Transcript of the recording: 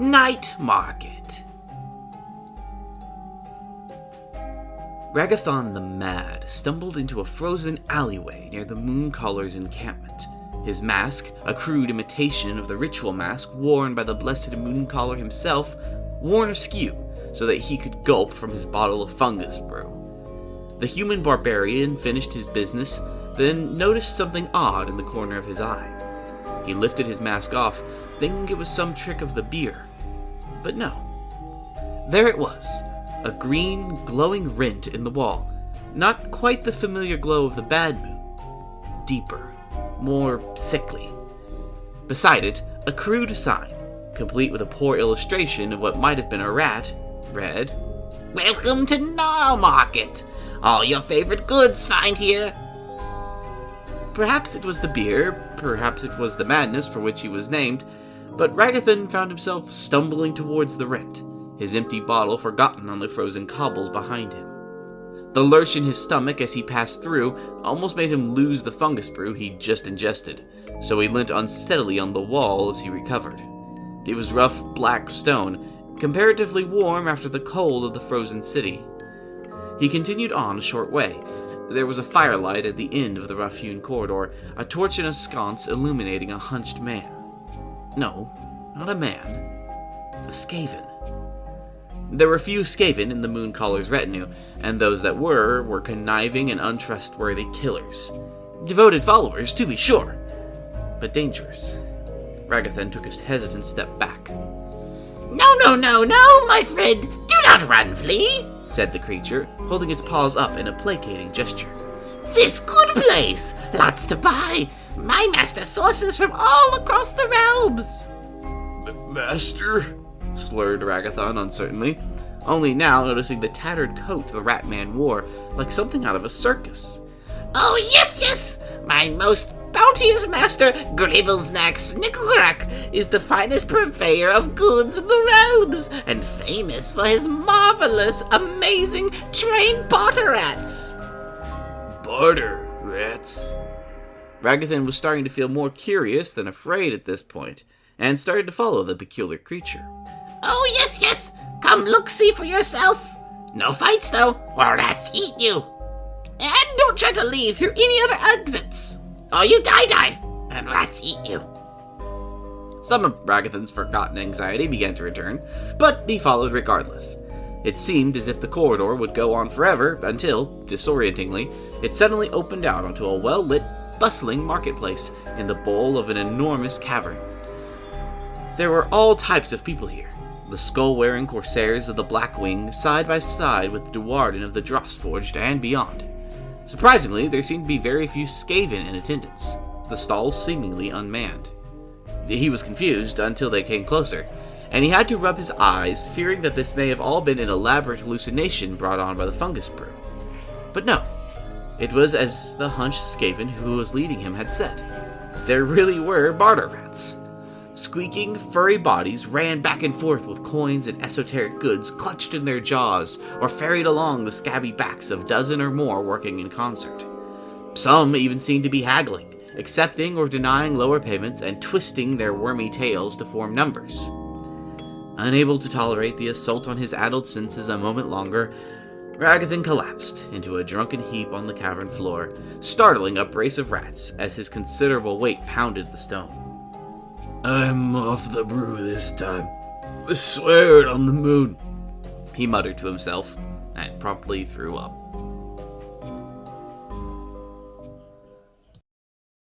Night Market. Ragathon the Mad stumbled into a frozen alleyway near the Mooncaller's encampment. His mask, a crude imitation of the ritual mask worn by the blessed Mooncaller himself, worn askew so that he could gulp from his bottle of fungus brew. The human barbarian finished his business, then noticed something odd in the corner of his eye. He lifted his mask off, thinking it was some trick of the beer. But no. There it was, a green, glowing rent in the wall. Not quite the familiar glow of the bad moon. Deeper, more sickly. Beside it, a crude sign, complete with a poor illustration of what might have been a rat, read, "Welcome to Gnaw Market! All your favorite goods find here!" Perhaps it was the beer, perhaps it was the madness for which he was named, but Ragathon found himself stumbling towards the rent, his empty bottle forgotten on the frozen cobbles behind him. The lurch in his stomach as he passed through almost made him lose the fungus brew he'd just ingested, so he leant unsteadily on the wall as he recovered. It was rough black stone, comparatively warm after the cold of the frozen city. He continued on a short way. There was a firelight at the end of the rough-hewn corridor, a torch in a sconce illuminating a hunched man. No, not a man. A Skaven. There were few Skaven in the Mooncaller's retinue, and those that were conniving and untrustworthy killers. Devoted followers, to be sure, but dangerous. Ragathon took a hesitant step back. No, my friend! Do not run, Flea!" said the creature, holding its paws up in a placating gesture. "This good place! Lots to buy! My master sources from all across the realms!" Master? Slurred Ragathon uncertainly, only now noticing the tattered coat the rat man wore, like something out of a circus. "Oh, yes! My most bounteous master, Gribblesnack Snickelrack, is the finest purveyor of goods in the realms, and famous for his marvelous, amazing, trained barter rats." Barter rats? Ragathon was starting to feel more curious than afraid at this point, and started to follow the peculiar creature. "Oh, yes! Come look-see for yourself. No fights, though, or rats eat you. And don't try to leave through any other exits, or you die, and rats eat you." Some of Ragathon's forgotten anxiety began to return, but he followed regardless. It seemed as if the corridor would go on forever until, disorientingly, it suddenly opened out onto a well-lit, bustling marketplace in the bowl of an enormous cavern. There were all types of people here. The skull-wearing corsairs of the Black Wing side by side with Duarden of the Drostforged and beyond. Surprisingly, there seemed to be very few Skaven in attendance, the stalls seemingly unmanned. He was confused until they came closer, and he had to rub his eyes, fearing that this may have all been an elaborate hallucination brought on by the fungus brew. But no, it was as the hunched Skaven who was leading him had said. There really were barter rats. Squeaking, furry bodies ran back and forth with coins and esoteric goods clutched in their jaws or ferried along the scabby backs of a dozen or more working in concert. Some even seemed to be haggling, accepting or denying lower payments and twisting their wormy tails to form numbers. Unable to tolerate the assault on his addled senses a moment longer, Ragathon collapsed into a drunken heap on the cavern floor, startling a brace of rats as his considerable weight pounded the stone. "I'm off the brew this time. I swear it on the moon," he muttered to himself, and promptly threw up.